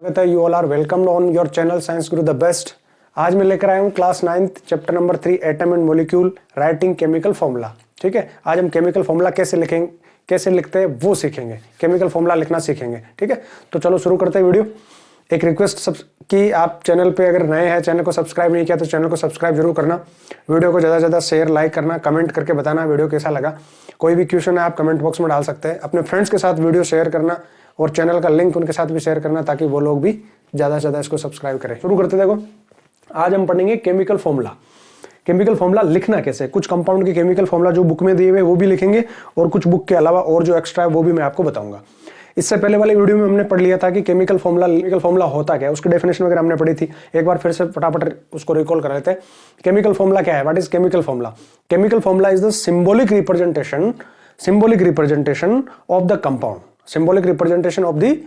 You all are welcome on your channel science Guru the best. आज मैं लेकर आया हूँ class 9th chapter number 3 atom and molecule writing chemical formula. ठीक है, आज हम केमिकल फॉर्मूला कैसे लिखेंगे, कैसे लिखते हैं वो सीखेंगे, केमिकल फॉर्मूला लिखना सीखेंगे। ठीक है, तो चलो शुरू करते हैं वीडियो। एक रिक्वेस्ट कि आप चैनल पे अगर नए हैं, चैनल को सब्सक्राइब नहीं किया तो चैनल को सब्सक्राइब जरूर करना, वीडियो को ज़्यादा से ज़्यादा शेयर लाइक करना, कमेंट करके बताना वीडियो कैसा लगा। कोई भी क्वेश्चन है आप कमेंट बॉक्स में डाल सकते हैं। अपने फ्रेंड्स के साथ वीडियो शेयर करना और चैनल का लिंक उनके साथ भी शेयर करना ताकि वो लोग भी ज़्यादा से ज़्यादा इसको सब्सक्राइब करें। शुरू करते देखो, आज हम पढ़ेंगे केमिकल फॉर्मूला। केमिकल फॉर्मूला लिखना कैसे, कुछ कंपाउंड के केमिकल फॉर्मूला जो बुक में दिए हुए वो भी लिखेंगे और कुछ बुक के अलावा और जो एक्स्ट्रा है वो भी मैं आपको बताऊंगा। इससे पहले वाले वीडियो में हमने पढ़ लिया था कि केमिकल फॉर्मूला होता क्या है, उसकी डेफिनेशन वगैरह हमने पढ़ी थी। एक बार फिर से फटाफट उसको रिकॉल कर लेते हैं। केमिकल फॉर्मूला क्या है, what is chemical formula? Chemical formula is the symbolic representation of the compound, symbolic representation of the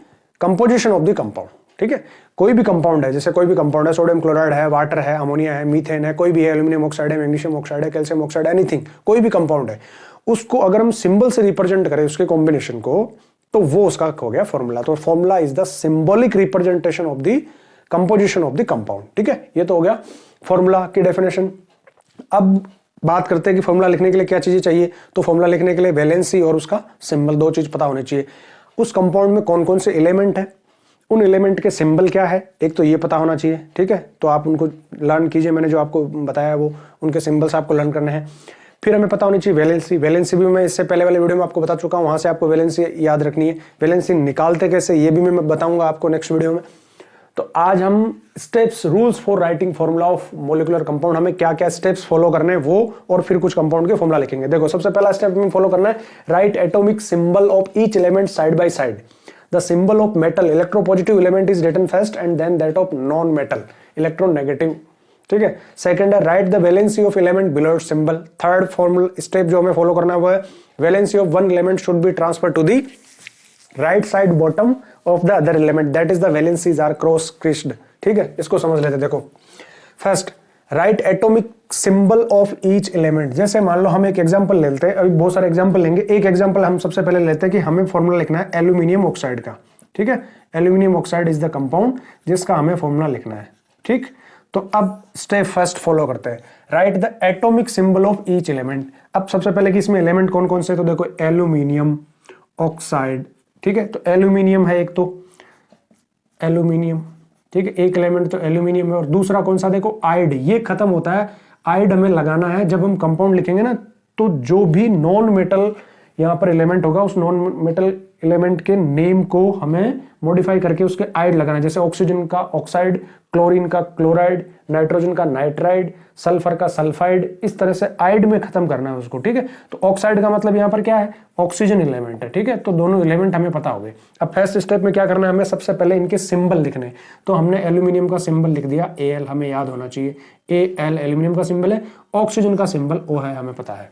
composition of the compound. ठीक है, कोई भी कंपाउंड है, जैसे कोई भी कंपाउंड है, सोडियम क्लोराइड है, वाटर है, अमोनिया है, मीथेन है, कोई भी है, एल्यूमिनियम ऑक्साइड है, मैग्नीशियम ऑक्साइड है, कैल्शियम ऑक्साइड, एनीथिंग, कोई भी कंपाउंड है, उसको अगर हम सिंबल से रिप्रेजेंट करें उसके कॉम्बिनेशन को, तो वो उसका हो गया फॉर्मूला। तो formula is the symbolic representation of the composition of the compound. ठीक है, ये तो हो गया फॉर्मूला की डेफिनेशन। अब बात करते हैं कि फॉर्मूला लिखने के लिए क्या चीजें चाहिए। तो फॉर्मूला लिखने के लिए वैलेंसी और उसका सिंबल, दो चीज पता होनी चाहिए। उस कंपाउंड में कौन कौन से एलिमेंट है, उन एलिमेंट के सिंबल क्या है, एक तो ये पता होना चाहिए। ठीक है, तो आप उनको लर्न कीजिए, मैंने जो आपको बताया वो उनके सिंबल्स आपको लर्न करने हैं। फिर हमें पता होनी चाहिए वैलेंसी। वैलेंसी भी मैं इससे पहले वाले वीडियो में आपको बता चुका हूं, वहां से आपको वैलेंसी याद रखनी है। वैलेंसी निकालते कैसे ये भी मैं बताऊंगा आपको नेक्स्ट वीडियो में। तो आज हम steps, rules for writing formula of molecular compound, हमें क्या क्या स्टेप्स फॉलो करने हैं वो, और फिर कुछ कंपाउंड के फॉर्मूला लिखेंगे। देखो, सबसे पहला स्टेप हमें फॉलो करना है, right atomic symbol of each element side by side. The symbol of metal electropositive element is written first and then that of non-metal electronegative। ठीक है, सेकंड है right the valency of element below it's symbol. Third formula step जो हमें follow करना है वो है valency of one element should be transfer to the right side bottom of the other element, that is the valencies are cross क्रिस्ड। ठीक है, इसको समझ लेते। देखो, first right atomic symbol of each element. जैसे मान लो हम एक एग्जांपल लेते हैं, अभी बहुत सारे एग्जांपल लेंगे। एक एग्जांपल हम सबसे पहले लेते हैं कि हमें फॉर्मूला लिखना है एल्यूमिनियम ऑक्साइड का। ठीक है, aluminium oxide is the compound जिसका हमें फॉर्मूला लिखना है। ठीक, तो अब स्टेप फर्स्ट फॉलो करते हैं, right the atomic symbol of each element. अब सबसे पहले कि इसमें एलिमेंट कौन कौन से, तो देखो एल्यूमिनियम ऑक्साइड। ठीक है, तो एल्यूमिनियम है एक, तो एल्यूमिनियम, ठीक है, एक एलिमेंट तो एल्यूमिनियम है। और दूसरा कौन सा, देखो आइड, ये खत्म होता है। आइड हमें लगाना है जब हम कंपाउंड लिखेंगे ना, तो जो भी नॉन मेटल यहां पर एलिमेंट होगा उस नॉन मेटल एलिमेंट के नेम को हमें मॉडिफाई करके उसके आइड लगाना है। जैसे ऑक्सीजन का ऑक्साइड, क्लोरीन का क्लोराइड, नाइट्रोजन का नाइट्राइड, सल्फर का सल्फाइड, इस तरह से आइड में खत्म करना है उसको। ठीक है, तो ऑक्साइड का मतलब यहाँ पर क्या है, ऑक्सीजन एलिमेंट है। ठीक है, तो दोनों एलिमेंट हमें पता हो गए। अब फर्स्ट स्टेप में क्या करना है, हमें सबसे पहले इनके सिंबल लिखने। तो हमने एल्यूमिनियम का सिंबल लिख दिया Al, हमें याद होना चाहिए Al एल्यूमिनियम का सिंबल है, ऑक्सीजन का सिंबल O है, हमें पता है।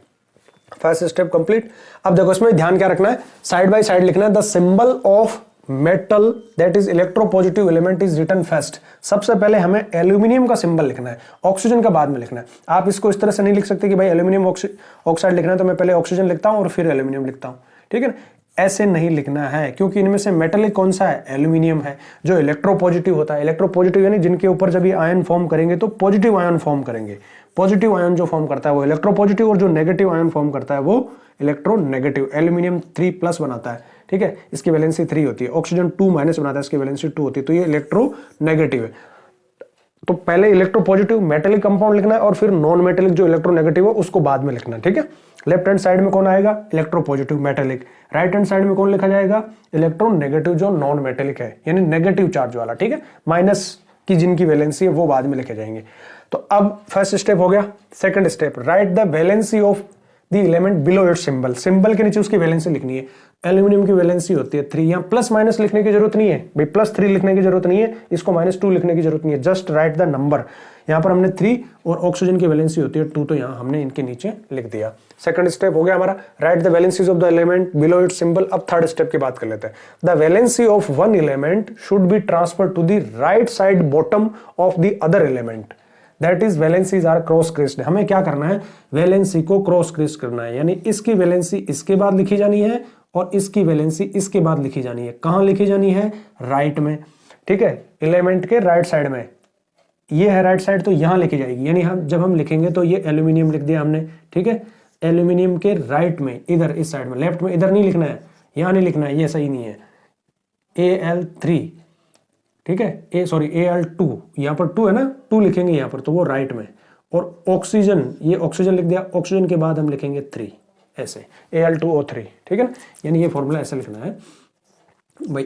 First step complete. अब देखो, इसमें ध्यान क्या रखना है, साइड बाय साइड लिखना है। The symbol of metal that is electropositive element is written first. सबसे पहले हमें एल्यूमिनियम का सिंबल लिखना है, ऑक्सीजन का बाद में लिखना है। आप इसको इस तरह से नहीं लिख सकते कि भाई एल्यूमिनियम ऑक्साइड लिखना है तो मैं पहले ऑक्सीजन लिखता हूं और फिर एल्यूमिनियम लिखता हूं। ठीक है ना, ऐसे नहीं लिखना है, क्योंकि इनमें से मेटलिक कौन सा है, एल्यूमिनियम है, जो इलेक्ट्रोपॉजिटिव होता है। इलेक्ट्रोपॉजिटिव यानी जिनके ऊपर जब ये आयन फॉर्म करेंगे तो पॉजिटिव आयन फॉर्म करेंगे। पॉजिटिव आयन जो फॉर्म करता है वो इलेक्ट्रोपॉजिटिव, और जो नेगेटिव आयन फॉर्म करता है वो इलेक्ट्रोनेगेटिव। एल्यूमिनियम 3+ बनाता है, ठीक है, इसकी वैलेंसी 3 होती है। ऑक्सीजन 2- बनाता है, इसकी वैलेंसी 2 होती है, तो ये इलेक्ट्रोनेगेटिव है। तो पहले इलेक्ट्रोपॉजिटिव मेटेलिक कंपाउंड लिखना है और फिर नॉन मेटेलिक जो इलेक्ट्रोनेगेटिव है उसको बाद में लिखना है। ठीक है, लेफ्ट हैंड साइड में कौन आएगा, electropositive metallic. Right hand side में कौन लिखा जाएगा, इलेक्ट्रोनेगेटिव जो नॉन मेटेलिक है, यानी नेगेटिव चार्ज वाला। ठीक है, माइनस की जिनकी वैलेंसी है वो बाद में लिखे जाएंगे। तो अब फर्स्ट स्टेप हो गया। Second step, right the valency of the element below it's symbol. Symbol के नीचे उसकी वैलेंसी लिखनी है। एल्यूमिनियम की वैलेंसी होती है 3, यहाँ प्लस- लिखने की जरूरत नहीं है भाई, +3 लिखने की जरूरत नहीं है, इसको -2 लिखने की जरूरत नहीं है, जस्ट राइट द नंबर। यहाँ पर हमने 3 और ऑक्सीजन की वैलेंसी होती है 2, तो यहाँ हमने इनके नीचे लिख दिया। सेकंड स्टेप हो गया हमारा, right the valencies of the element below it's symbol. अब थर्ड स्टेप की बात कर लेते हैं। The valency of one element should be transfer to the right side bottom of the other element, that is valencies are cross क्रिस्ड। हमें क्या करना है, वैलेंसी को क्रॉस क्रिस्ड करना है, यानी इसकी वैलेंसी इसके बाद लिखी जानी है और इसकी वैलेंसी इसके बाद लिखी जानी है। कहां लिखी जानी है, राइट में। ठीक है, एलिमेंट के राइट साइड में, ये है राइट साइड, तो यहां लिखी जाएगी, यानी हम जब हम लिखेंगे तो ये एल्यूमिनियम लिख दिया हमने, ठीक है, एल्यूमिनियम के राइट में, इधर इस साइड में, लेफ्ट में इधर नहीं लिखना है, यहां नहीं लिखना है, ये सही नहीं है, Al3, ठीक है, Al2, यहां पर 2 है ना, 2 लिखेंगे यहां पर, तो वो राइट में, और ऑक्सीजन, ये ऑक्सीजन लिख दिया, ऑक्सीजन के बाद हम लिखेंगे 3, ऐसे Al2O3, ठीक है ना, यानी ये फॉर्मूला ऐसे लिखना है भाई,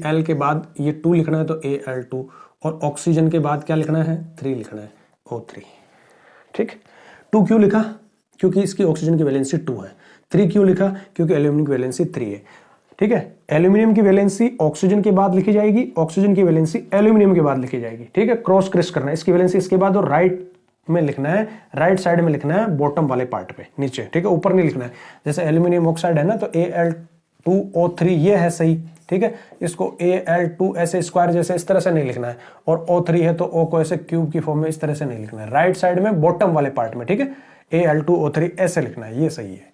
Al के बाद ये 2 लिखना है तो Al2, और ऑक्सीजन के बाद क्या लिखना है, 3 लिखना है, O3, ठीक। 2 क्यों लिखा, क्योंकि इसकी ऑक्सीजन की वैलेंसी 2 है। 3 क्यों लिखा, क्योंकि एल्यूमिनियम की वैलेंसी 3 है, ठीक है। एल्यूमिनियम की वैलेंसी ऑक्सीजन के बाद लिखी जाएगी, ऑक्सीजन की वैलेंसी एल्यूमिनियम के बाद लिखी जाएगी, ठीक है, क्रॉस क्रिस करना है, इसकी वैलेंसी इसके बाद, और राइट में लिखना है, राइट साइड में लिखना है, बॉटम वाले पार्ट पे नीचे, ठीक है, ऊपर नहीं लिखना है। जैसे एल्यूमिनियम ऑक्साइड है ना, तो Al2O3 ये है सही, ठीक है, इसको Al2 ऐसे स्क्वायर जैसे इस तरह से नहीं लिखना है, और O3 है तो O को ऐसे क्यूब की फॉर्म में इस तरह से नहीं लिखना है, राइट साइड में बॉटम वाले पार्ट में, ठीक है, Al2O3 ऐसे लिखना है, ये सही है।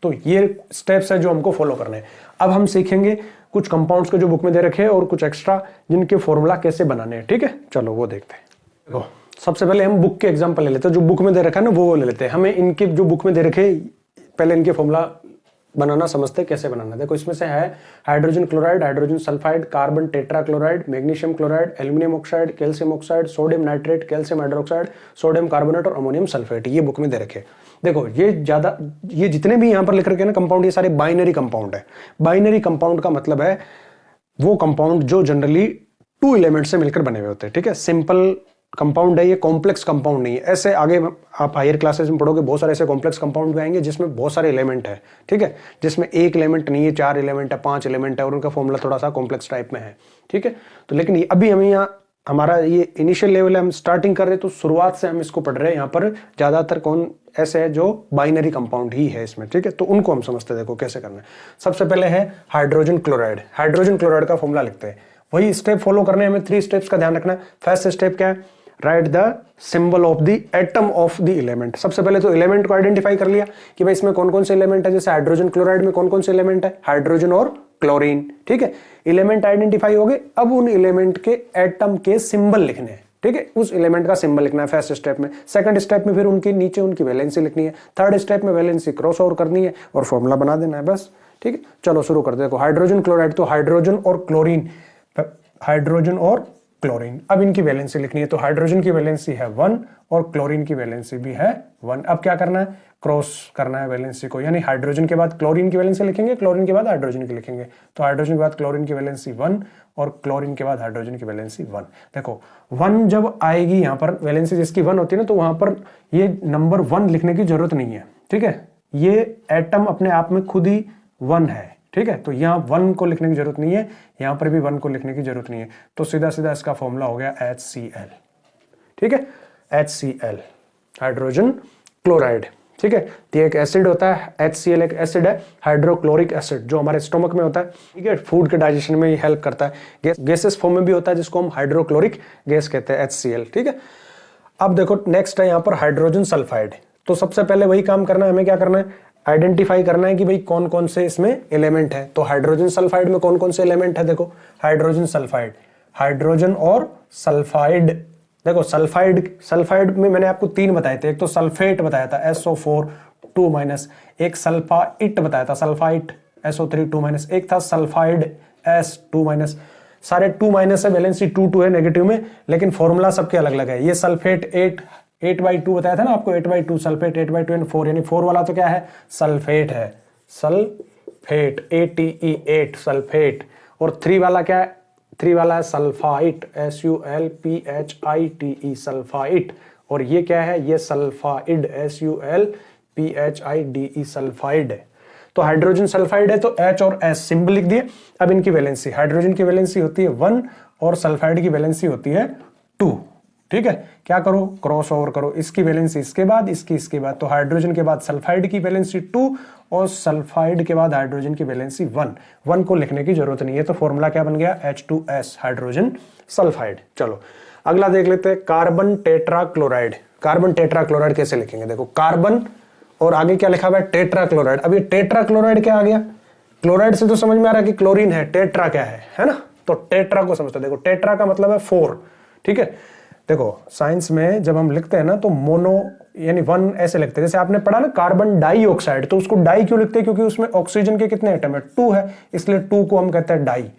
तो ये स्टेप्स है जो हमको फॉलो करने हैं। अब हम सीखेंगे कुछ कंपाउंड्स को जो बुक में दे रखे हैं, और कुछ एक्स्ट्रा जिनके फॉर्मूला कैसे बनाने हैं, ठीक है, चलो वो देखते हैं। देखो, सबसे पहले हम बुक के एग्जांपल ले लेते हैं, जो बुक में दे रखा है ना वो ले लेते हैं। हमें इनके जो बुक में दे रखे, पहले इनके फॉर्मूला बनाना समझते हैं कैसे बनाना। देखो, इसमें से है hydrogen chloride, hydrogen sulphide, carbon tetrachloride, magnesium chloride, aluminium oxide, calcium oxide, sodium nitrate, calcium hydroxide, sodium carbonate और अमोनियम सल्फेट, ये बुक में दे रखे। देखो, ये जितने भी यहाँ पर लिख रखे हैं ना कंपाउंड, ये सारे बाइनरी कंपाउंड है। बाइनरी कंपाउंड का मतलब है वो कंपाउंड जो जनरली 2 एलिमेंट से मिलकर बने हुए होते हैं, ठीक है। सिंपल कंपाउंड है ये, कॉम्प्लेक्स कंपाउंड नहीं है। ऐसे आगे आप हायर क्लासेस में पढ़ोगे, बहुत सारे ऐसे कॉम्प्लेक्स कंपाउंड भी आएंगे जिसमें बहुत सारे एलिमेंट है, ठीक है, जिसमें एक एलिमेंट नहीं है, 4 एलिमेंट है, 5 एलिमेंट है, और उनका फॉर्मूला थोड़ा सा कॉम्प्लेक्स टाइप में है, ठीक है। तो लेकिन अभी हमें यहाँ हमारा ये इनिशियल लेवल है, हम स्टार्टिंग कर रहे हैं, तो शुरुआत से हम इसको पढ़ रहे हैं। यहाँ पर ज्यादातर कौन ऐसे है जो बाइनरी कंपाउंड ही है इसमें, ठीक है, तो उनको हम समझते हैं। देखो कैसे करना है। सबसे पहले है हाइड्रोजन क्लोराइड। हाइड्रोजन क्लोराइड का फॉर्मूला लिखते हैं, वही स्टेप फॉलो करने हैं हमें। 3 स्टेप्स का ध्यान रखना है। फर्स्ट स्टेप क्या है, right the symbol of the atom of the element. सबसे पहले तो एलिमेंट को आइडेंटिफाई कर लिया कि भाई इसमें कौन कौन से एलिमेंट है। जैसे हाइड्रोजन क्लोराइड में कौन कौन से एलिमेंट है, हाइड्रोजन और क्लोरीन, ठीक है। एलिमेंट आइडेंटिफाई हो गए, अब उन एलिमेंट के एटम के सिंबल लिखने हैं, ठीक है, उस एलिमेंट का सिंबल लिखना है फर्स्ट स्टेप में। सेकंड स्टेप में फिर उनके नीचे उनकी वैलेंसी लिखनी है। थर्ड स्टेप में वैलेंसी क्रॉस ओवर करनी है और फॉर्मूला बना देना है, बस, ठीक है। चलो शुरू कर देखो, हाइड्रोजन क्लोराइड, तो हाइड्रोजन और क्लोरीन, हाइड्रोजन और क्लोरीन, अब इनकी वैलेंसी लिखनी है। तो हाइड्रोजन की वैलेंसी है 1 और क्लोरीन की वैलेंसी भी है 1। अब क्या करना है, क्रॉस करना है वैलेंसी को, यानी हाइड्रोजन के बाद क्लोरीन की वैलेंसी लिखेंगे, क्लोरीन के बाद हाइड्रोजन की लिखेंगे। तो हाइड्रोजन के बाद क्लोरीन की वैलेंसी 1 और क्लोरीन के बाद हाइड्रोजन की वैलेंसी 1। देखो 1 जब आएगी यहाँ पर वैलेंसी जिसकी 1 होती है ना, तो वहां पर ये नंबर 1 लिखने की जरूरत नहीं है, ठीक है। ये एटम अपने आप में खुद ही 1 है, ठीक है। तो यहाँ 1 को लिखने की जरूरत नहीं है, यहाँ पर भी 1 को लिखने की जरूरत नहीं है। तो सीधा सीधा इसका फॉर्मूला हो गया HCl, ठीक है, HCl, हाइड्रोजन क्लोराइड, ठीक है। तो एक एसिड होता है, HCl एक एसिड है, हाइड्रोक्लोरिक एसिड, जो हमारे स्टोमक में होता है, ठीक है, फूड के डाइजेशन में हेल्प करता है। गैसेस फॉर्म में भी होता है जिसको हम हाइड्रोक्लोरिक गैस कहते हैं, HCl, ठीक है। अब देखो नेक्स्ट है यहाँ पर हाइड्रोजन सल्फाइड। तो सबसे पहले वही काम करना है, हमें क्या करना है, आइडेंटिफाई करना है कि भाई कौन कौन से इसमें एलिमेंट है। तो हाइड्रोजन सल्फाइड में कौन कौन से एलिमेंट है, देखो हाइड्रोजन सल्फाइड, हाइड्रोजन और सल्फाइड। देखो सल्फाइड में मैंने आपको 3 बताए थे, एक तो सल्फेट बताया था SO4 2-, एक सल्फाइट बताया था, सल्फाइट SO3 2-, एक था सल्फाइड S 2-। सारे 2- है, वैलेंसी 2 है नेगेटिव में, लेकिन फॉर्मूला सबके अलग अलग है। ये सल्फेट 8/2 बताया था ना आपको, 8/2 सल्फेट, 8/2 एंड 4, यानी 4 वाला तो क्या है, सल्फेट है, सल्फेट ATE8 सल्फेट। और 3 वाला क्या है, 3 वाला है सल्फाइट SULPHITE सल्फाइट। और ये क्या है, ये सल्फाइड SULPHIDE सल्फाइड है। तो हाइड्रोजन सल्फाइड है तो H और S सिंबल लिख दिए। अब इनकी वैलेंसी, हाइड्रोजन की वैलेंसी होती है 1 और सल्फाइड की वैलेंसी होती है 2, ठीक है। क्या करो, क्रॉस ओवर करो, इसकी वैलेंसी इसके बाद, इसके बाद। तो हाइड्रोजन के बाद सल्फाइड की वैलेंसी 2 और सल्फाइड के बाद हाइड्रोजन की वैलेंसी 1 को लिखने की जरूरत नहीं है। तो फॉर्मूला क्या बन गया, H2S हाइड्रोजन सल्फाइड। चलो अगला देख लेते हैं, कार्बन टेट्राक्लोराइड। कार्बन टेट्राक्लोराइड कैसे लिखेंगे, देखो कार्बन और आगे क्या लिखा हुआ है, टेट्राक्लोराइड। अब ये टेट्राक्लोराइड क्या आ गया, क्लोराइड से तो समझ में आ रहा है कि क्लोरीन है, टेट्रा क्या है ना, तो टेट्रा को समझते हैं। देखो टेट्रा का मतलब है 4, ठीक है। देखो साइंस में जब हम लिखते हैं ना तो मोनो यानी 1 ऐसे लिखते हैं। जैसे आपने पढ़ा ना कार्बन डाइऑक्साइड, तो उसको डाई क्यों लिखते हैं? क्योंकि उसमें ऑक्सीजन के कितने एटम है? 2 है, इसलिए 2 को हम कहते हैं डाई।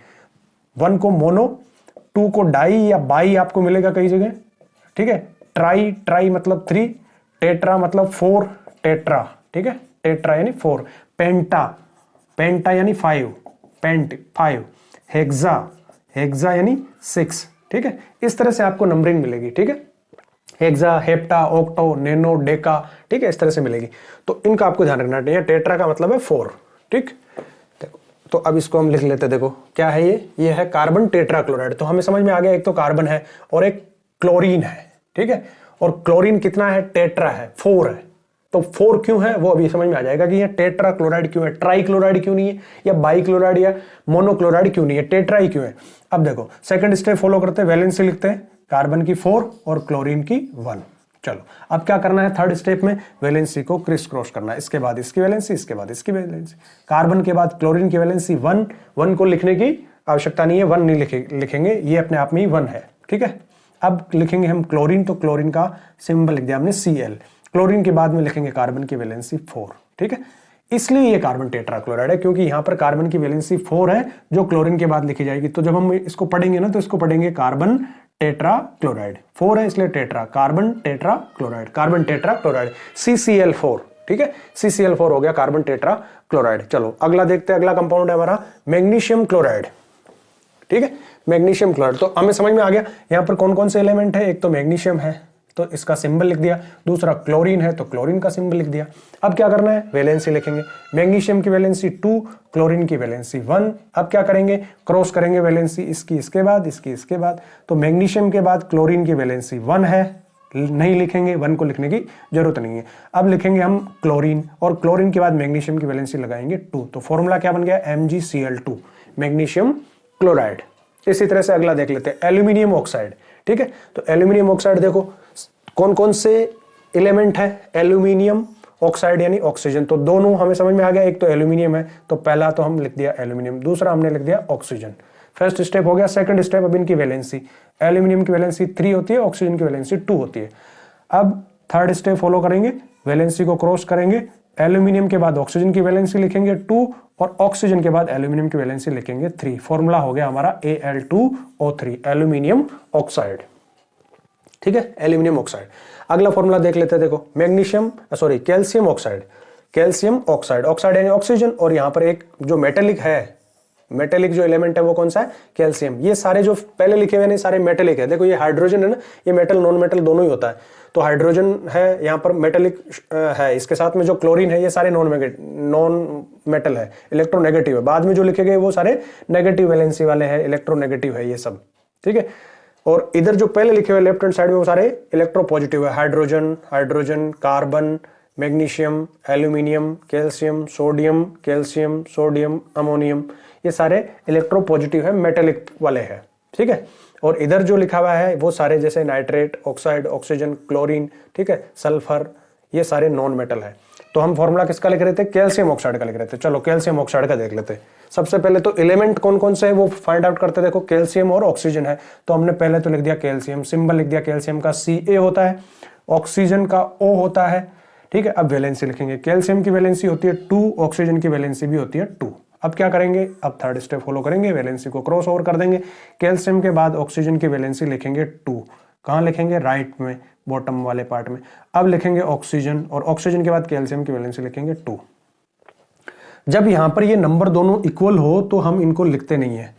1 को मोनो, 2 को डाई या बाई आपको मिलेगा कई जगह, ठीक है। ट्राई, ट्राई मतलब 3, टेट्रा मतलब 4, टेट्रा, ठीक है। टेट्रा यानी 4, पेंटा, पेंटा यानी 5, पेंट 5, हेक्सा, हेक्सा यानी 6, ठीक है। इस तरह से आपको नंबरिंग मिलेगी, ठीक है। Hexa, hepta, octo, nano, Deka, ठीक है, इस तरह से मिलेगी। तो इनका आपको ध्यान रखना चाहिए। टेट्रा का मतलब है 4, ठीक। देखो तो अब इसको हम लिख लेते हैं। देखो क्या है ये है कार्बन टेट्रा क्लोराइड। तो हमें समझ में आ गया, एक तो कार्बन है और एक क्लोरीन है, ठीक है। और क्लोरीन कितना है? टेट्रा है, 4 है। तो 4 क्यों है वो अभी समझ में आ जाएगा कि ये टेट्रा क्लोराइड क्यों है, ट्राई क्लोराइड क्यों नहीं है, या बाई क्लोराइड या मोनोक्लोराइड क्यों नहीं है, टेट्रा ही क्यों है। अब देखो सेकंड स्टेप फॉलो करते हैं, वैलेंसी लिखते हैं, कार्बन की 4 और क्लोरीन की 1। चलो अब क्या करना है, थर्ड स्टेप में वैलेंसी को क्रिस क्रॉस करना है। इसके बाद इसकी वैलेंसी, इसके बाद इसकी वैलेंसी। कार्बन के बाद क्लोरीन की वैलेंसी 1, 1 को लिखने की आवश्यकता नहीं है, 1 नहीं लिखेंगे, ये अपने आप में ही 1 है, ठीक है। अब लिखेंगे हम क्लोरीन, तो क्लोरीन का सिंबल लिख दिया हमने Cl। क्लोरीन के बाद में लिखेंगे कार्बन की वैलेंसी 4, ठीक है। इसलिए ये कार्बन टेट्रा क्लोराइड है, क्योंकि यहां पर कार्बन की वैलेंसी 4 है जो क्लोरीन के बाद लिखी जाएगी। तो जब हम इसको पढ़ेंगे ना तो इसको पढ़ेंगे कार्बन टेट्रा क्लोराइड, 4 है इसलिए tetra, carbon tetra chloride, carbon tetra chloride, CCl4, ठीक है। CCl4 हो गया कार्बन टेट्रा क्लोराइड। चलो अगला देखते हैं, अगला कंपाउंड है हमारा मैग्नीशियम क्लोराइड, ठीक है। मैग्नीशियम क्लोराइड, तो हमें समझ में आ गया यहां पर कौन कौन से एलिमेंट है। एक तो मैग्नीशियम है तो इसका सिंबल लिख दिया, दूसरा क्लोरीन है तो क्लोरीन का सिंबल लिख दिया। अब क्या करना है, वैलेंसी लिखेंगे। मैग्नीशियम की वैलेंसी 2, क्लोरीन की वैलेंसी 1। अब क्या करेंगे, क्रॉस करेंगे वैलेंसी, इसकी इसके बाद, इसकी इसके बाद। तो मैग्नीशियम के बाद क्लोरीन की वैलेंसी 1 है, नहीं लिखेंगे, 1 को लिखने की जरूरत नहीं है। अब लिखेंगे हम क्लोरीन, और क्लोरीन के बाद मैग्नीशियम की वैलेंसी लगाएंगे 2। तो फॉर्मूला क्या बन गया, MgCl2, मैग्नीशियम क्लोराइड। इसी तरह से अगला देख लेते हैं, एल्यूमिनियम ऑक्साइड, ठीक है। तो एल्यूमिनियम ऑक्साइड देखो कौन कौन से एलिमेंट है, एल्यूमिनियम ऑक्साइड यानी ऑक्सीजन। तो दोनों हमें समझ में आ गया, एक तो एल्यूमिनियम है तो पहला तो हम लिख दिया एल्यूमिनियम, दूसरा हमने लिख दिया ऑक्सीजन। फर्स्ट स्टेप हो गया। सेकंड स्टेप, अब इनकी वैलेंसी, एल्यूमिनियम की वैलेंसी 3 होती है, ऑक्सीजन की वैलेंसी 2 होती है। अब थर्ड स्टेप फॉलो करेंगे, वैलेंसी को क्रॉस करेंगे, एल्यूमिनियम के बाद ऑक्सीजन की वैलेंसी लिखेंगे 2 और ऑक्सीजन के बाद एल्यूमिनियम की वैलेंसी लिखेंगे 3। फॉर्मूला हो गया हमारा Al2O3, एल्यूमिनियम ऑक्साइड, ठीक है, एल्यूमिनियम ऑक्साइड। अगला फॉर्मूला देख लेते हैं, देखो magnesium sorry calcium oxide, calcium oxide, oxide यानी ऑक्सीजन, और यहां पर एक जो मेटेलिक है, मेटेलिक जो एलिमेंट है वो कौन सा है, कैल्शियम। ये सारे जो पहले लिखे हुए हैं सारे मेटेलिक है। देखो ये हाइड्रोजन है ना, ये मेटल नॉन मेटल दोनों ही होता है। तो हाइड्रोजन है यहाँ पर मेटेलिक है, इसके साथ में जो क्लोरीन है ये सारे नॉन मेटल है, इलेक्ट्रोनेगेटिव है। बाद में जो लिखे गए वो सारे नेगेटिव वैलेंसी वाले हैं, इलेक्ट्रोनेगेटिव है ये सब, ठीक है। और इधर जो पहले लिखे हुए लेफ्ट हैंड साइड में वो सारे इलेक्ट्रोपॉजिटिव है, hydrogen, hydrogen, carbon, magnesium, aluminium, calcium, sodium, calcium, sodium, ammonium, ये सारे इलेक्ट्रोपॉजिटिव है, मेटेलिक वाले हैं, ठीक है। और इधर जो लिखा हुआ है वो सारे जैसे नाइट्रेट, ऑक्साइड, ऑक्सीजन, क्लोरीन, ठीक है, सल्फर, ये सारे नॉन मेटल है। तो हम फॉर्मूला किसका लिख रहे थे, कैल्शियम ऑक्साइड का लिख रहे थे। चलो कैल्शियम ऑक्साइड का देख लेते हैं। सबसे पहले तो एलिमेंट कौन कौन से है वो फाइंड आउट करते। देखो कैल्शियम और ऑक्सीजन है, तो हमने पहले तो लिख दिया कैल्शियम, सिंबल लिख दिया कैल्शियम का Ca होता है, ऑक्सीजन का O होता है, ठीक है। अब वैलेंसी लिखेंगे, कैल्शियम की वैलेंसी होती है 2, ऑक्सीजन की वैलेंसी भी होती है 2। अब क्या करेंगे, अब थर्ड स्टेप फॉलो करेंगे, वैलेंसी को क्रॉस ओवर कर देंगे। कैल्शियम के बाद ऑक्सीजन की वैलेंसी लिखेंगे 2, कहां लिखेंगे, राइट में, बॉटम वाले पार्ट में। अब लिखेंगे ऑक्सीजन, और ऑक्सीजन के बाद कैल्शियम की वैलेंसी लिखेंगे 2। जब यहां पर ये नंबर दोनों इक्वल हो तो हम इनको लिखते नहीं है।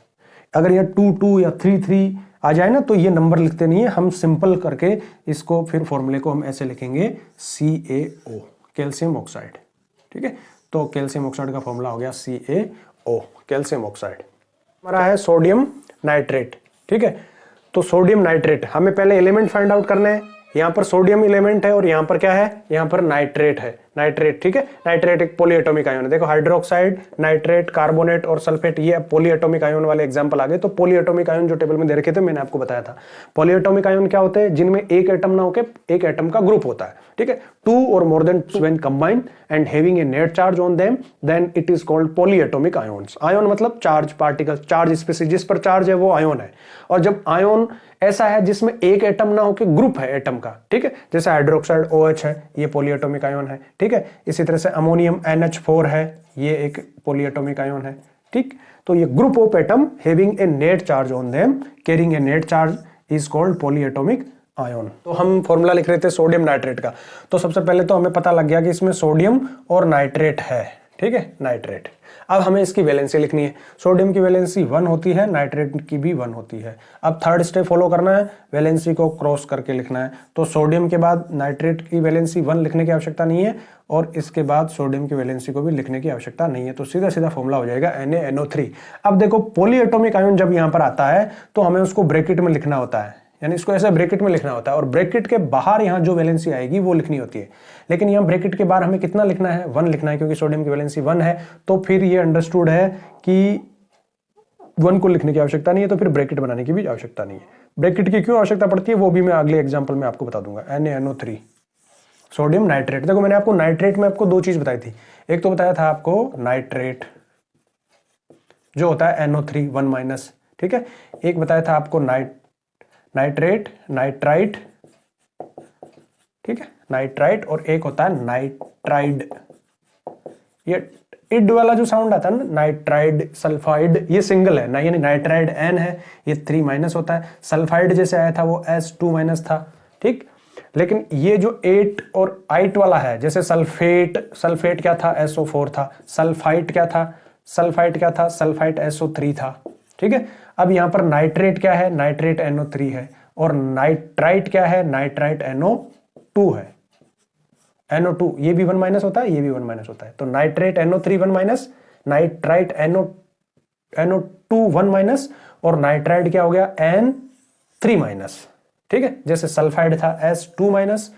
अगर ये 2 2 या 3 3 आ जाए ना तो ये नंबर लिखते नहीं है, हम सिंपल करके इसको फिर फॉर्मूले को हम ऐसे लिखेंगे CaO, कैल्शियम ऑक्साइड, ठीक है। तो कैल्शियम ऑक्साइड का फॉर्मूला हो गया CaO, कैल्शियम ऑक्साइड। हमारा है सोडियम नाइट्रेट, ठीक है। तो सोडियम नाइट्रेट हमें पहले एलिमेंट फाइंड आउट करना है। यहाँ पर सोडियम एलिमेंट है और यहाँ पर क्या है, यहाँ पर नाइट्रेट है। नाइट्रेट, ठीक है। नाइट्रेट एक पॉलीएटॉमिक आयन है। देखो हाइड्रोक्साइड, नाइट्रेट, कार्बोनेट और सल्फेट, ये पॉलीएटॉमिक आयन वाले एग्जांपल आ गए। तो पॉलीएटॉमिक आयन जो टेबल में दे रखे थे मैंने आपको बताया था। पॉलीएटॉमिक आयन क्या होते हैं? जिनमें एक एटम ना होके एक एटम का ग्रुप होता है, ठीक है। 2 और more than when combined and having a net charge on them then it is called polyatomic ions. Ion मतलब चार्ज, पार्टिकल, चार्ज स्पीसीज, जिस पर चार्ज है वो आयन है। और जब आयन ऐसा है जिसमें एक एटम ना होके ग्रुप है एटम का, ठीक है, जैसे हाइड्रोक्साइड OH है, ये पॉलीएटॉमिक आयन है, ठीक है। इसी तरह से अमोनियम NH4 है, ये एक पॉलीएटॉमिक आयन है, ठीक। तो ये group of atom having a net charge on them carrying a net charge is called polyatomic ion. तो हम फॉर्मूला लिख रहे थे सोडियम नाइट्रेट का। तो सबसे पहले तो हमें पता लग गया कि इसमें सोडियम और नाइट्रेट है, ठीक है, नाइट्रेट। अब हमें इसकी वैलेंसी लिखनी है। सोडियम की वैलेंसी 1 होती है, नाइट्रेट की भी 1 होती है। अब थर्ड स्टेप फॉलो करना है, वैलेंसी को क्रॉस करके लिखना है। तो सोडियम के बाद नाइट्रेट की वैलेंसी 1 लिखने की आवश्यकता नहीं है और इसके बाद सोडियम की वैलेंसी को भी लिखने की आवश्यकता नहीं है। तो सीधा सीधा फॉर्मूला हो जाएगा NaNO3। अब देखो पॉलीएटॉमिक आयन जब यहां पर आता है तो हमें उसको ब्रैकेट में लिखना होता है, यानी इसको ऐसे ब्रैकेट में लिखना होता है और ब्रैकेट के बाहर यहां जो वैलेंसी आएगी वो लिखनी होती है। लेकिन यहां ब्रैकेट के बाहर हमें कितना लिखना है? 1 लिखना है, क्योंकि सोडियम की वैलेंसी 1 है। तो फिर ये अंडरस्टूड है कि 1 को लिखने की आवश्यकता नहीं है, तो फिर ब्रैकेट बनाने की भी आवश्यकता नहीं है। ब्रैकेट की क्यों आवश्यकता पड़ती है वो भी मैं अगले एग्जाम्पल में आपको बता दूंगा। NaNO3 sodium nitrate. देखो मैंने आपको नाइट्रेट में आपको 2 चीज बताई थी। एक तो बताया था आपको नाइट्रेट जो होता है NO3 1-, ठीक है। एक बताया था आपको नाइट्रेट, नाइट्राइट, ठीक है, नाइट्राइट, और एक होता है नाइट्राइड। ये इड वाला जो साउंड आता है ना, नाइट्राइड, सल्फाइड, ये सिंगल है ना, यानी नाइट्राइड N है, ये 3- होता है। सल्फाइड जैसे आया था वो S2- था, ठीक। लेकिन ये जो 8 और 8 वाला है, जैसे सल्फेट क्या था? SO4 था। सल्फाइट क्या था? सल्फाइट SO3 था, ठीक है। अब यहां पर नाइट्रेट क्या है? नाइट्रेट NO3 है। और नाइट्राइट क्या है? नाइट्राइट NO2 है। NO2 ये भी 1- होता है, ये भी 1- होता है। तो नाइट्रेट NO3 1-, नाइट्राइट NO2 1- और नाइट्राइट क्या हो गया? N3-, ठीक है। जैसे सल्फाइड था S2-,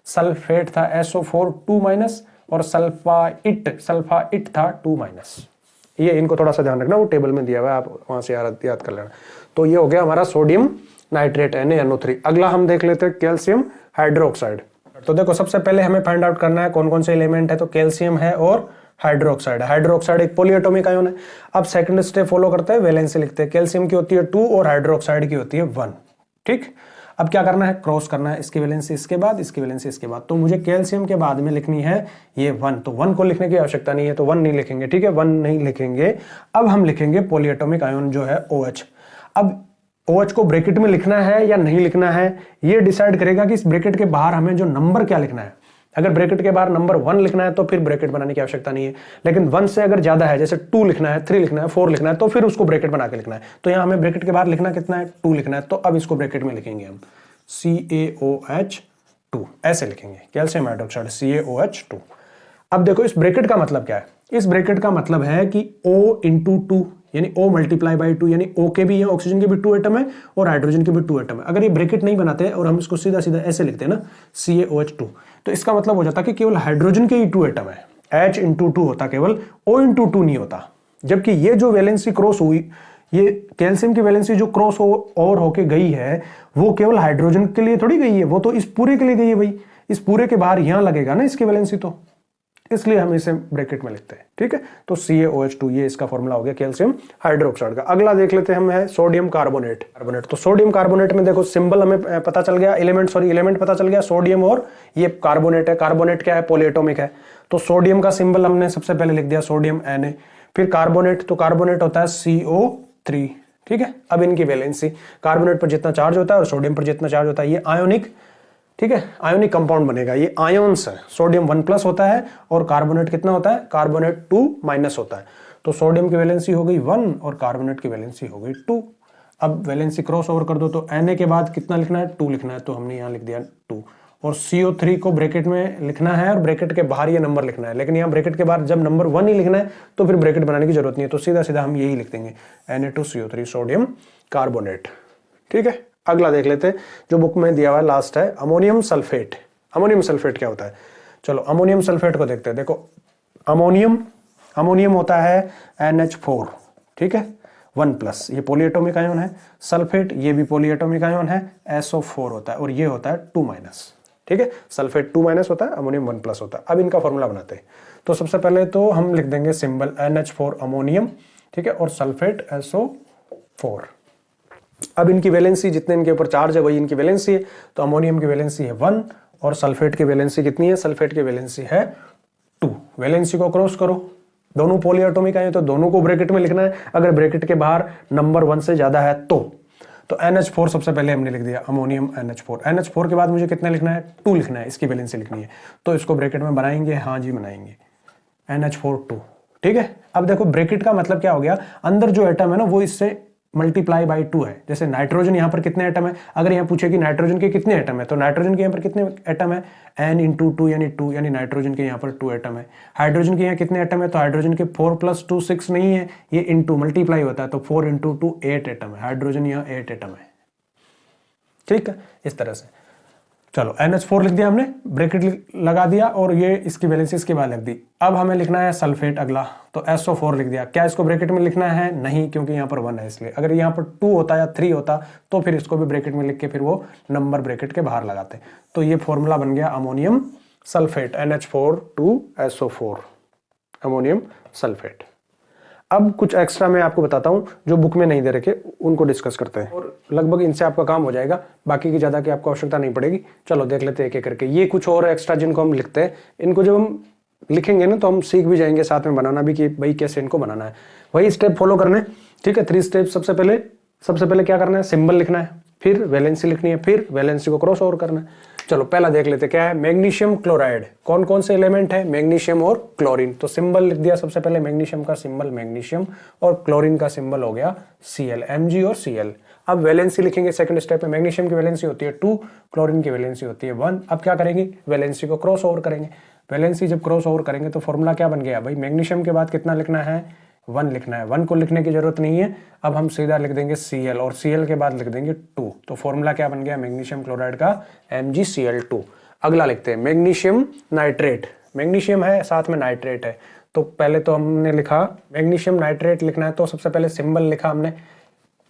सल्फेट था SO4 2-, और सल्फाइट था 2-। ये इनको थोड़ा सा ध्यान रखना, वो टेबल में दिया हुआ है, आप वहां से याद कर लेना। तो ये हो गया हमारा सोडियम नाइट्रेट NaNO3। अगला हम देख लेते हैं कैल्शियम हाइड्रोक्साइड। तो देखो सबसे पहले हमें फाइंड आउट करना है कौन कौन से एलिमेंट है। तो कैल्शियम है और हाइड्रोक्साइड। हाइड्रोक्साइड एक पॉलीएटॉमिक आयन है। अब सेकंड स्टेप फॉलो करते हैं, वैलेंसी लिखते हैं। कैल्शियम की होती है 2 और हाइड्रोक्साइड की होती है 1, ठीक। अब क्या करना है? क्रॉस करना है, इसकी वैलेंसी इसके बाद, इसकी वैलेंसी इसके बाद। तो मुझे कैल्शियम के बाद में लिखनी है ये 1, तो 1 को लिखने की आवश्यकता नहीं है, तो 1 नहीं लिखेंगे, ठीक है, 1 नहीं लिखेंगे। अब हम लिखेंगे पॉलीएटॉमिक आयन जो है OH। अब OH को ब्रैकेट में लिखना है या नहीं लिखना है, ये डिसाइड करेगा कि इस ब्रैकेट के बाहर हमें जो नंबर क्या लिखना है। अगर ब्रैकेट के बाहर नंबर 1 लिखना है तो फिर ब्रैकेट बनाने की आवश्यकता नहीं है। लेकिन 1 से अगर ज्यादा है, जैसे 2 लिखना है, 3 लिखना है, 4 लिखना है, तो फिर उसको ब्रैकेट बना के लिखना है। तो यहां हमें ब्रैकेट के बाहर लिखना कितना है? 2 लिखना है। तो अब इसको ब्रैकेट में लिखेंगे हम CaOH2, ऐसे लिखेंगे कैल्शियम हाइड्रोक्साइड CaOH2। अब देखो इस ब्रैकेट का मतलब क्या है? इस ब्रैकेट का मतलब है कि O×2 यानी O × 2, यानी O के भी है, ऑक्सीजन के भी 2 एटम है और हाइड्रोजन के भी 2 एटम है। अगर ये ब्रैकेट नहीं बनाते और हम इसको सीधा सीधा ऐसे लिखते हैं ना CaOH2, तो इसका मतलब हो जाता है कि केवल हाइड्रोजन के ही 2 एटम है, H×2 होता, केवल O×2 नहीं होता। जबकि ये जो वैलेंसी क्रॉस हुई, ये कैल्शियम की वैलेंसी जो क्रॉस और होके गई है, वो केवल हाइड्रोजन के लिए थोड़ी गई है, वो तो इस पूरे के लिए गई है भाई। इस पूरे के बाहर यहां लगेगा ना इसकी वैलेंसी, तो इसलिए हम इसे ब्रैकेट में लिखते हैं, ठीक है। तो CaOH2 ये इसका फॉर्मूला हो गया कैल्शियम हाइड्रोक्साइड का। अगला देख लेते हैं हम है सोडियम कार्बोनेट। तो सोडियम कार्बोनेट में देखो सिंबल हमें पता चल गया, एलिमेंट पता चल गया, सोडियम और ये कार्बोनेट है। कार्बोनेट क्या है? पॉलीएटॉमिक है। तो सोडियम का सिंबल हमने सबसे पहले लिख दिया सोडियम Na। फिर कार्बोनेट, तो कार्बोनेट होता है CO3, ठीक है। अब इनकी वैलेंसी, कार्बोनेट पर जितना चार्ज होता है और सोडियम पर जितना चार्ज होता है, ये आयोनिक, ठीक है, आयोनिक कंपाउंड बनेगा। ये आयन्स है। सोडियम 1+ होता है और कार्बोनेट कितना होता है? कार्बोनेट 2- होता है। तो सोडियम की वैलेंसी हो गई 1 और कार्बोनेट की वैलेंसी हो गई 2। अब वैलेंसी क्रॉस ओवर कर दो, तो Na के बाद कितना लिखना है? 2 लिखना है, तो हमने यहां लिख दिया 2। और CO3 को ब्रैकेट में लिखना है और ब्रैकेट के बाहर ये नंबर लिखना है। लेकिन यहाँ ब्रैकेट के बाहर जब नंबर 1 ही लिखना है तो फिर ब्रैकेट बनाने की जरूरत नहीं है, तो सीधा सीधा हम यही लिख देंगे Na2CO3 सोडियम कार्बोनेट, ठीक है। अगला देख लेते हैं जो बुक में दिया हुआ है, लास्ट है अमोनियम सल्फेट। अमोनियम सल्फेट क्या होता है? चलो अमोनियम सल्फेट को देखते हैं। देखो अमोनियम होता है NH4, ठीक है, 1+, ये पॉलीएटॉमिक आयन है। सल्फेट ये भी पॉलीएटॉमिक आयन है, SO4 होता है, और ये होता है 2-, ठीक है। सल्फेट 2- होता है, अमोनियम 1+ होता है। अब इनका फॉर्मूला बनाते हैं। तो सबसे पहले तो हम लिख देंगे सिंबल NH4 अमोनियम, ठीक है, और सल्फेट SO4। अब इनकी वैलेंसी, जितने इनके ऊपर चार्ज है वही इनकी वैलेंसी है। तो अमोनियम की वैलेंसी है 1 और सल्फेट की वैलेंसी कितनी है? सल्फेट की वैलेंसी है 2। वैलेंसी को क्रॉस करो, दोनों पॉलीएटॉमिक आए तो दोनों को ब्रैकेट में लिखना है। अगर ब्रैकेट के बाहर नंबर 1 से ज्यादा है तो NH4 सबसे पहले हमने लिख दिया, अमोनियम NH4। NH4 के बाद मुझे कितना लिखना है? 2 लिखना है, इसकी वैलेंसी लिखनी है। तो इसको ब्रैकेट में बनाएंगे, हाँ जी बनाएंगे, NH4 2, ठीक है। अब देखो ब्रैकेट का मतलब क्या हो गया, अंदर जो एटम है ना वो इससे मल्टीप्लाई बाई 2 है। जैसे नाइट्रोजन यहाँ पर कितने एटम है, अगर यहाँ पूछे कि नाइट्रोजन के कितने एटम है, तो नाइट्रोजन के यहाँ पर कितने एटम है? N×2 यानी 2, यानी नाइट्रोजन के यहाँ पर 2 एटम है। हाइड्रोजन के यहाँ कितने एटम है? तो हाइड्रोजन के 4 + 2 6 नहीं है, ये इंटू मल्टीप्लाई होता है, तो 4×2 8 एटम है। हाइड्रोजन यहाँ 8 एटम है, ठीक है, इस तरह से। चलो NH4 लिख दिया हमने, ब्रैकेट लगा दिया, और ये इसकी वैलेंसी इसके बाद लिख दी। अब हमें लिखना है सल्फेट अगला, तो SO4 लिख दिया। क्या इसको ब्रैकेट में लिखना है? नहीं, क्योंकि यहाँ पर 1 है इसलिए। अगर यहाँ पर 2 होता या 3 होता तो फिर इसको भी ब्रैकेट में लिख के फिर वो नंबर ब्रैकेट के बाहर लगाते। तो ये फॉर्मूला बन गया ammonium sulphate, NH4 2 SO4, ammonium sulphate. अब कुछ एक्स्ट्रा मैं आपको बताता हूं जो बुक में नहीं दे रखे, उनको डिस्कस करते हैं, और लगभग इनसे आपका काम हो जाएगा, बाकी की ज्यादा की आपको आवश्यकता नहीं पड़ेगी। चलो देख लेते हैं एक एक करके। ये कुछ और एक्स्ट्रा जिनको हम लिखते हैं, इनको जब हम लिखेंगे ना तो हम सीख भी जाएंगे साथ में बनाना भी, कि भाई कैसे इनको बनाना है। वही स्टेप फॉलो करने, ठीक है, 3 स्टेप। सबसे पहले क्या करना है? सिंबल लिखना है, फिर वैलेंसी लिखनी है, फिर वैलेंसी को क्रॉस ओवर करना है। चलो पहला देख लेते क्या है। मैग्नीशियम क्लोराइड, कौन कौन से एलिमेंट है? मैग्नीशियम और क्लोरीन। तो सिंबल लिख दिया सबसे पहले, मैग्नीशियम का सिंबल मैग्नीशियम, और क्लोरीन का सिंबल हो गया Cl, Mg और Cl। अब वैलेंसी लिखेंगे सेकंड स्टेप में। मैग्नीशियम की वैलेंसी होती है 2, क्लोरीन की वैलेंसी होती है 1। अब क्या करेंगे? वैलेंसी को क्रॉस ओवर करेंगे। वैलेंसी जब क्रॉस ओवर करेंगे तो फॉर्मूला क्या बन गया भाई? मैग्नीशियम के बाद कितना लिखना है? 1 लिखना है। 1 को लिखने की जरूरत नहीं है, अब हम सीधा लिख देंगे Cl, और Cl के बाद लिख देंगे 2। तो फॉर्मूला क्या बन गया? मैग्नीशियम क्लोराइड का MgCl2। अगला लिखते हैं मैग्नीशियम नाइट्रेट। मैग्नीशियम है साथ में नाइट्रेट है, तो पहले तो हमने लिखा मैग्नीशियम नाइट्रेट लिखना है, तो सबसे पहले सिंबल लिखा हमने।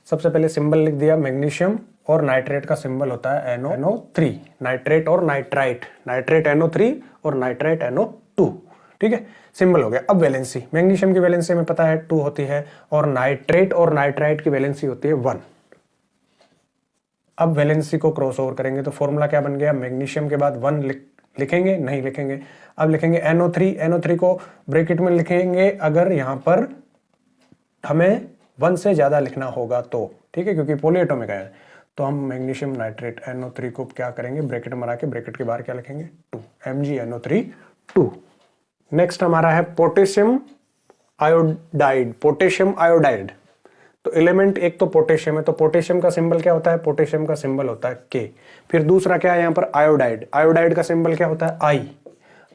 सबसे पहले सिंबल लिख दिया मैग्नीशियम, और नाइट्रेट का सिंबल होता है NO3। नाइट्रेट और नाइट्राइट, नाइट्रेट NO3 और नाइट्राइट NO2, ठीक है, सिंबल हो गया। अब वैलेंसी, मैग्नीशियम की वैलेंसी हमें पता है 2 होती है, और नाइट्रेट और नाइट्राइट की वैलेंसी होती है 1। अब वैलेंसी को क्रॉस ओवर करेंगे तो फॉर्मूला क्या बन गया? मैग्नीशियम के बाद 1 लिखेंगे, नहीं लिखेंगे। अब लिखेंगे NO3, NO3 को ब्रैकेट में लिखेंगे अगर यहां पर हमें 1 से ज्यादा लिखना होगा तो, ठीक है, क्योंकि पॉलीएटॉमिक है। तो हम मैग्नीशियम नाइट्रेट NO3 को क्या करेंगे? ब्रैकेट में बना के ब्रैकेट के बाहर क्या लिखेंगे? 2, MgNO3 2। नेक्स्ट हमारा है पोटेशियम आयोडाइड। पोटेशियम आयोडाइड, तो एलिमेंट एक तो पोटेशियम है, तो पोटेशियम का सिंबल क्या होता है? पोटेशियम का सिंबल होता है K। फिर दूसरा क्या है यहाँ पर? आयोडाइड। आयोडाइड का सिंबल क्या होता है? I।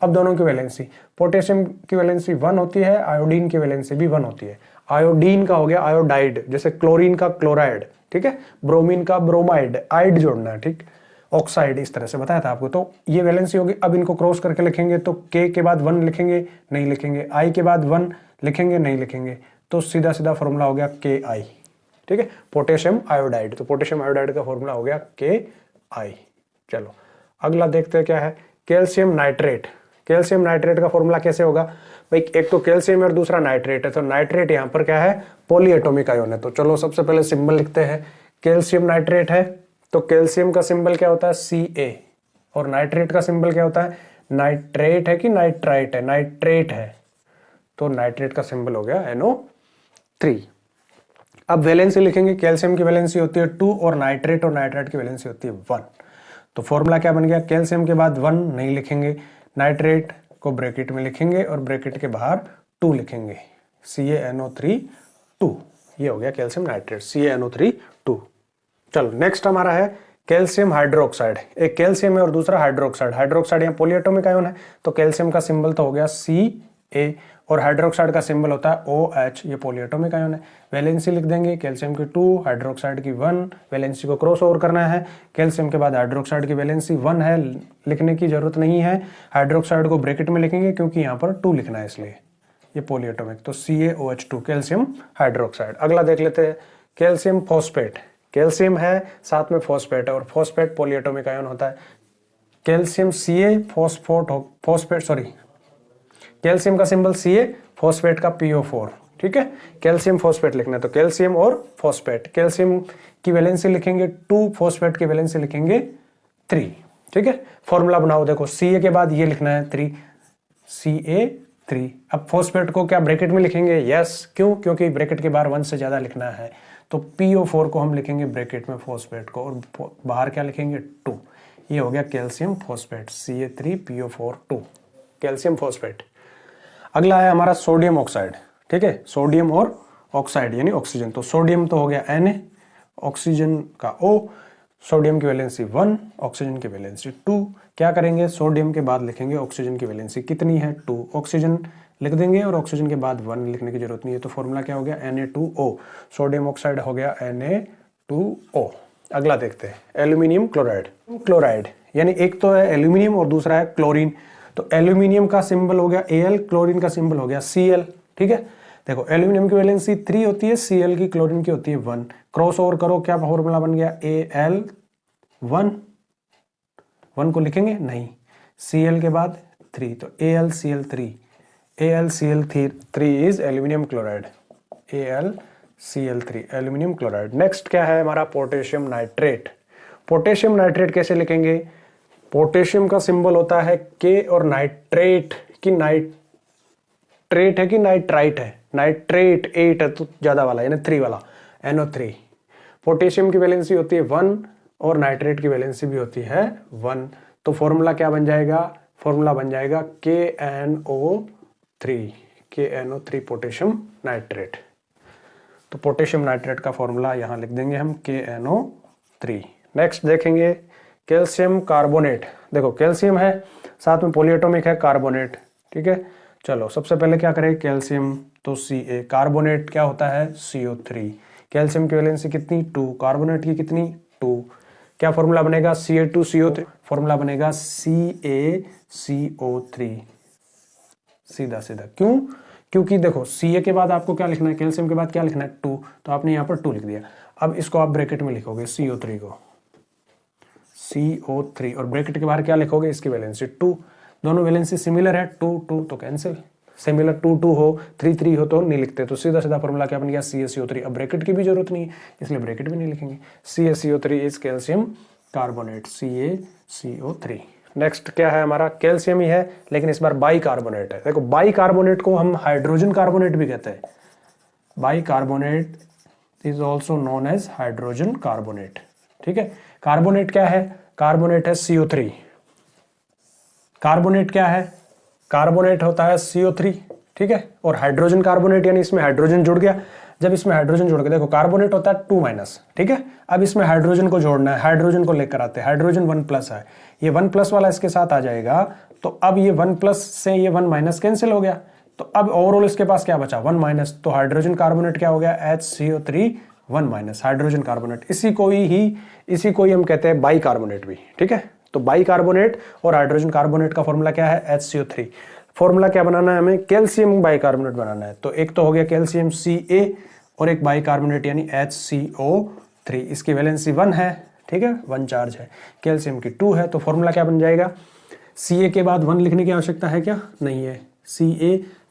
अब दोनों की वैलेंसी, पोटेशियम की वैलेंसी 1 होती है, आयोडीन की वैलेंसी भी 1 होती है। आयोडीन का हो गया आयोडाइड, जैसे क्लोरीन का क्लोराइड, ठीक है, ब्रोमीन का ब्रोमाइड, आइड जोड़ना है, ठीक, ऑक्साइड, इस तरह से बताया था आपको। तो ये वैलेंसी होगी। अब इनको क्रॉस करके लिखेंगे तो K के बाद 1 लिखेंगे, नहीं लिखेंगे। I के बाद 1 लिखेंगे, नहीं लिखेंगे। तो सीधा सीधा फॉर्मूला हो गया KI, ठीक है, पोटेशियम आयोडाइड। तो पोटेशियम आयोडाइड का फॉर्मूला हो गया KI। चलो अगला देखते हैं क्या है। Calcium nitrate. कैल्शियम नाइट्रेट का फॉर्मूला कैसे होगा भाई? एक तो कैल्शियम और दूसरा नाइट्रेट है, तो नाइट्रेट यहाँ पर क्या है? पॉलीएटॉमिक आयन है। तो चलो सबसे पहले सिंबल लिखते हैं। कैल्शियम नाइट्रेट है तो कैल्शियम का सिंबल क्या होता है? Ca, और नाइट्रेट का सिंबल क्या होता है? नाइट्रेट है कि नाइट्राइट है? नाइट्रेट है, तो नाइट्रेट का सिंबल हो गया NO3। अब वैलेंसी लिखेंगे। कैल्शियम की वैलेंसी होती है 2, और नाइट्रेट की वैलेंसी होती है 1। तो फॉर्मूला क्या बन गया? कैल्शियम के बाद 1 नहीं लिखेंगे, नाइट्रेट को ब्रैकेट में लिखेंगे और ब्रैकेट के बाहर 2 लिखेंगे, CaNO3 2। ये हो गया कैल्शियम नाइट्रेट, CaNO3 2। चलो नेक्स्ट हमारा है कैल्शियम हाइड्रोक्साइड। एक कैल्शियम है और दूसरा हाइड्रोक्साइड। हाइड्रोक्साइड यहाँ पॉलीएटॉमिक आयन है, तो कैल्शियम का सिंबल तो हो गया Ca, और हाइड्रोक्साइड का सिंबल होता है OH, ये पॉलीएटॉमिक आयन है। वैलेंसी लिख देंगे, कैल्शियम की 2, हाइड्रोक्साइड की 1, वैलेंसी को क्रॉस ओवर करना है। कैल्शियम के बाद हाइड्रोक्साइड की वैलेंसी 1 है, लिखने की जरूरत नहीं है। हाइड्रोक्साइड को ब्रैकेट में लिखेंगे क्योंकि यहाँ पर 2 लिखना है इसलिए, ये पॉलीएटॉमिक, तो CaOH2 कैल्शियम हाइड्रोक्साइड। अगला देख लेते हैं कैल्शियम फॉस्फेट। कैल्शियम है साथ में फॉस्फेट है और फॉस्फेट पॉलीएटॉमिक आयन होता है। कैल्शियम कैल्शियम का सिंबल Ca, फॉस्फेट का PO4, ठीक है। कैल्शियम फॉस्फेट लिखना है तो कैल्शियम और फॉस्फेट, कैल्शियम की वैलेंसी लिखेंगे 2, फॉस्फेट की वैलेंसी लिखेंगे 3, ठीक है। फॉर्मूला बनाओ, देखो Ca के बाद ये लिखना है 3, Ca3। अब फॉस्फेट को क्या ब्रैकेट में लिखेंगे? यस, क्यों? क्योंकि ब्रैकेट के बाहर 1 से ज्यादा लिखना है, तो PO4 को हम लिखेंगे ब्रैकेट में फॉस्फेट को, और बाहर क्या लिखेंगे 2। ये हो गया calcium phosphate, Ca3PO4 2, calcium phosphate. अगला है हमारा सोडियम ऑक्साइड, ठीक है। सोडियम और ऑक्साइड यानी ऑक्सीजन, तो सोडियम तो हो गया Na, ऑक्सीजन का O, सोडियम की वैलेंसी 1, ऑक्सीजन की वैलेंसी 2। क्या करेंगे? सोडियम के बाद लिखेंगे ऑक्सीजन की वैलेंसी कितनी है 2, ऑक्सीजन लिख देंगे और ऑक्सीजन के बाद 1 लिखने की जरूरत नहीं है, तो फॉर्मूला क्या हो गया Na2O, सोडियम ऑक्साइड हो गया Na2O। अगला देखते हैं एल्यूमिनियम क्लोराइड। क्लोराइड यानी एक तो है एल्यूमिनियम और दूसरा है क्लोरीन, तो एल्यूमिनियम का सिंबल हो गया Al, क्लोरीन का सिंबल हो गया Cl, ठीक है। देखो एल्यूमिनियम की वैलेंसी 3 होती है, Cl की, क्लोरीन की होती है 1, क्रॉस ओवर करो, क्या फॉर्मूला बन गया Al1, 1 को लिखेंगे नहीं, Cl के बाद 3, तो AlCl3, AlCl3 is aluminium chloride, AlCl3 aluminium chloride. Next क्या है हमारा? Potassium nitrate. पोटेशियम नाइट्रेट कैसे लिखेंगे? पोटेशियम का सिंबल होता है K और नाइट्रेट की, नाइट्रेट है कि नाइट्राइट है? नाइट्रेट 8 है तो ज्यादा वाला यानी 3 वाला, NO3। पोटेशियम की वैलेंसी होती है 1 और नाइट्रेट की वैलेंसी भी होती है 1, तो फॉर्मूला क्या बन जाएगा? फॉर्मूला बन जाएगा KNO3 पोटेशियम नाइट्रेट। तो पोटेशियम नाइट्रेट का फॉर्मूला यहां लिख देंगे हम KNO3। नेक्स्ट देखेंगे कैल्शियम कार्बोनेट। देखो कैल्शियम है साथ में पॉलीएटॉमिक है कार्बोनेट, ठीक है। चलो सबसे पहले क्या करें? कैल्शियम तो Ca, कार्बोनेट क्या होता है CO3। कैल्शियम की वैलेंसी कितनी 2, कार्बोनेट की कितनी 2, क्या फॉर्मूला बनेगा? Ca2CO3, फॉर्मूला बनेगा CaCO3, सीधा सीधा। क्यों? क्योंकि देखो Ca के बाद आपको क्या लिखना है, कैल्शियम के बाद क्या लिखना है 2, तो आपने यहाँ पर 2 लिख दिया। अब इसको आप ब्रैकेट में लिखोगे CO3 को, CO3, और ब्रैकेट के बाहर क्या लिखोगे? इसकी वैलेंसी 2, दोनों वैलेंसी सिमिलर है, 2 2 तो कैंसिल, सिमिलर 2 2 हो 3 3 हो तो नहीं लिखते, तो सीधा सीधा फॉर्मूला क्या बन गया? CaCO3। अब ब्रैकेट की भी जरूरत नहीं है इसलिए ब्रैकेट भी नहीं लिखेंगे। CaCO3 is calcium carbonate, CaCO3। Next क्या है हमारा? कैल्शियम ही है लेकिन इस बार बाई कार्बोनेट है। देखो बाई कार्बोनेट को हम हाइड्रोजन कार्बोनेट भी कहते हैं, bicarbonate is also known as hydrogen carbonate, ठीक है। कार्बोनेट क्या है? कार्बोनेट है CO3। कार्बोनेट क्या है? कार्बोनेट होता है CO3, ठीक है। और हाइड्रोजन कार्बोनेट यानी इसमें हाइड्रोजन जुड़ गया, जब इसमें हाइड्रोजन जुड़ गया, देखो कार्बोनेट होता है 2-, ठीक है। अब इसमें हाइड्रोजन को जोड़ना है, हाइड्रोजन को लेकर आते हैं, हाइड्रोजन 1+ है, ये 1+ वाला इसके साथ आ जाएगा, तो अब ये 1+ से ये 1- कैंसिल हो गया, तो अब ओवरऑल इसके पास क्या बचा? 1-, तो हाइड्रोजन कार्बोनेट क्या हो गया? HCO3 1- hydrogen carbonate. इसी को ही हम कहते हैं बाई कार्बोनेट भी, ठीक है। तो बाई कार्बोनेट और हाइड्रोजन कार्बोनेट का फॉर्मूला क्या है? HCO3। फॉर्मूला क्या बनाना है हमें? कैल्शियम बाई कार्बोनेट बनाना है, तो एक तो हो गया कैल्शियम Ca और एक बाई कार्बोनेट यानी HCO3, इसकी वैलेंसी 1 है, ठीक है, 1 चार्ज है, कैल्शियम की 2 है, तो फॉर्मूला क्या बन जाएगा? Ca के बाद 1 लिखने की आवश्यकता है क्या? नहीं है,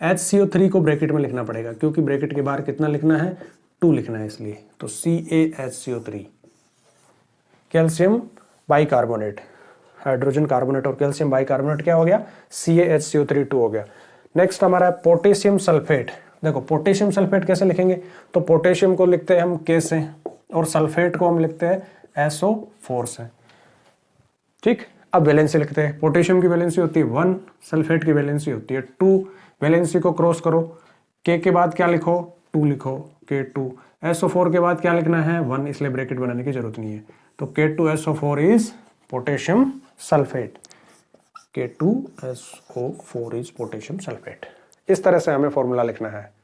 HCO3 को ब्रैकेट में लिखना पड़ेगा क्योंकि ब्रैकेट के बाहर कितना लिखना है? 2 लिखना है, इसलिए तो CaHCO3 calcium by carbonate, hydrogen carbonate और कैल्शियम बाई कार्बोनेट क्या हो गया? CaHCO3 2 हो गया। नेक्स्ट हमारा है पोटेशियम सल्फेट। देखो पोटेशियम सल्फेट कैसे लिखेंगे? तो पोटेशियम को लिखते हैं हम K से और सल्फेट को हम लिखते हैं SO4 से, ठीक। अब वैलेंसी लिखते हैं, पोटेशियम की वैलेंसी होती है 1, सल्फेट की वैलेंसी होती है 2, वैलेंसी को क्रॉस करो, K के बाद क्या लिखो? 2 लिखो, K2। SO4 के बाद क्या लिखना है? 1, इसलिए ब्रैकेट बनाने की जरूरत नहीं है, तो K2SO4 is potassium sulphate, K2SO4 is potassium sulphate, इस तरह से हमें फॉर्मूला लिखना है।